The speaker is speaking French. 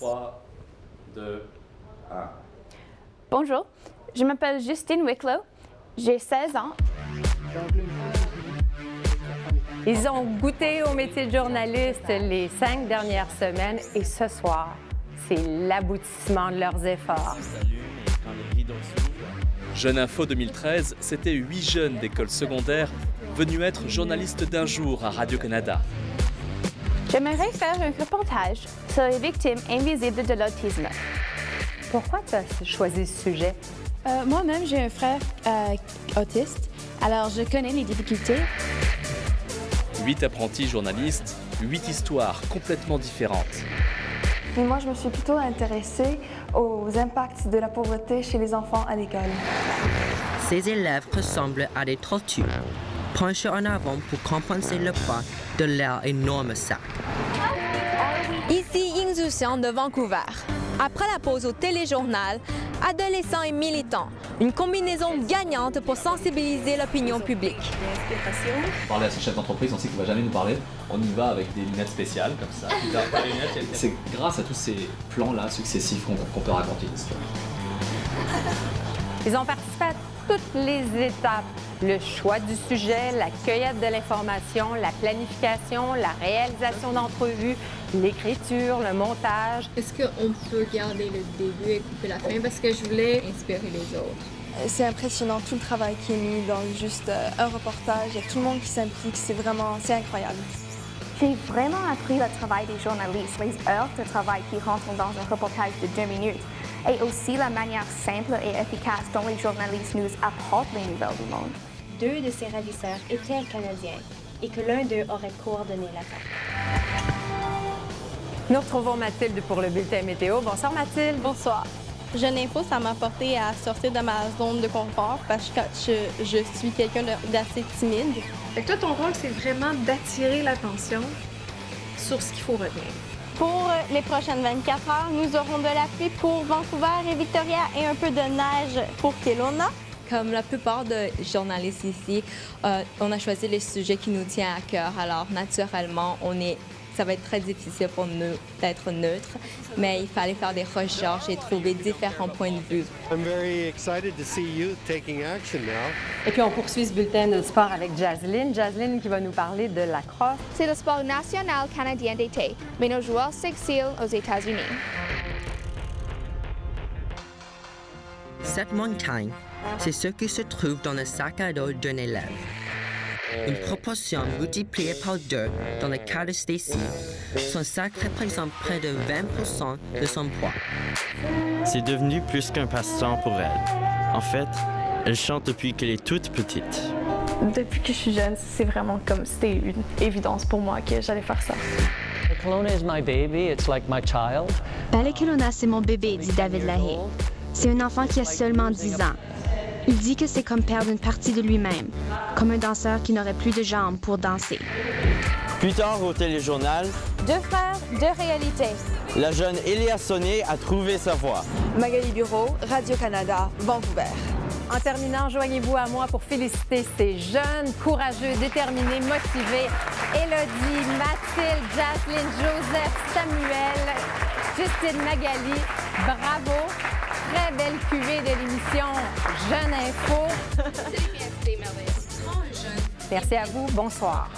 3, 2, 1. Bonjour, je m'appelle Justine Wicklow, j'ai 16 ans. Ils ont goûté au métier de journaliste les 5 dernières semaines et ce soir, c'est l'aboutissement de leurs efforts. Jeune Info 2013, c'était 8 jeunes d'école secondaire venus être journalistes d'un jour à Radio-Canada. J'aimerais faire un reportage sur les victimes invisibles de l'autisme. Pourquoi tu as choisi ce sujet? Moi-même, j'ai un frère autiste, alors je connais les difficultés. 8 apprentis journalistes, 8 histoires complètement différentes. Et moi, je me suis plutôt intéressée aux impacts de la pauvreté chez les enfants à l'école. Ces élèves ressemblent à des tortues, penchés en avant pour compenser le poids de leur énorme sac. Ici Ying Zuxian de Vancouver. Après la pause au téléjournal, adolescents et militants, une combinaison gagnante pour sensibiliser l'opinion publique. Parler à ce chef d'entreprise, on sait qu'il ne va jamais nous parler. On y va avec des lunettes spéciales, comme ça. C'est grâce à tous ces plans-là successifs qu'on peut raconter une histoire. Ils ont participé à toutes les étapes. Le choix du sujet, la cueillette de l'information, la planification, la réalisation d'entrevues, l'écriture, le montage. Est-ce qu'on peut garder le début et couper la fin parce que je voulais inspirer les autres? C'est impressionnant tout le travail qui est mis dans juste un reportage. Il y a tout le monde qui s'implique, c'est incroyable. J'ai vraiment appris le travail des journalistes, les heures de travail qui rentrent dans un reportage de 2 minutes, et aussi la manière simple et efficace dont les journalistes nous apportent les nouvelles du monde. 2 de ces ravisseurs étaient canadiens et que l'un d'eux aurait coordonné l'attaque. Nous retrouvons Mathilde pour le bulletin météo. Bonsoir Mathilde. Bonsoir. Jeune Info, ça m'a porté à sortir de ma zone de confort parce que je suis quelqu'un d'assez timide. Fait que toi, ton rôle, c'est vraiment d'attirer l'attention sur ce qu'il faut retenir. Pour les prochaines 24 heures, nous aurons de la pluie pour Vancouver et Victoria et un peu de neige pour Kelowna. Comme la plupart des journalistes ici, on a choisi les sujets qui nous tiennent à cœur. Alors, naturellement, ça va être très difficile pour nous d'être neutre, mais il fallait faire des recherches et trouver différents points de vue. Et puis on poursuit ce bulletin de sport avec Jasline. Jasline qui va nous parler de la crosse. C'est le sport national canadien d'été, mais nos joueurs s'exilent aux États-Unis. Cette montagne, c'est ce qui se trouve dans le sac à dos d'un élève. Une proportion multipliée par 2 dans le cas de Stacy, son sac représente près de 20% de son poids. C'est devenu plus qu'un passe-temps pour elle. En fait, elle chante depuis qu'elle est toute petite. Depuis que je suis jeune, c'était une évidence pour moi que j'allais faire ça. Kelowna is my baby, it's like my child. Ballet Kelowna, c'est mon bébé, dit David Lahaye. C'est un enfant qui a seulement 10 ans. Il dit que c'est comme perdre une partie de lui-même, comme un danseur qui n'aurait plus de jambes pour danser. Plus tard au téléjournal, 2 frères, 2 réalités. la jeune Elia Sonnet a trouvé sa voie. Magali Bureau, Radio-Canada, Vancouver. En terminant, joignez-vous à moi pour féliciter ces jeunes, courageux, déterminés, motivés. Élodie, Mathilde, Jasline, Joseph, Samuel, Justine, Magali. Bravo! Très belle cuvée de l'émission Jeune Info. Merci à vous. Bonsoir.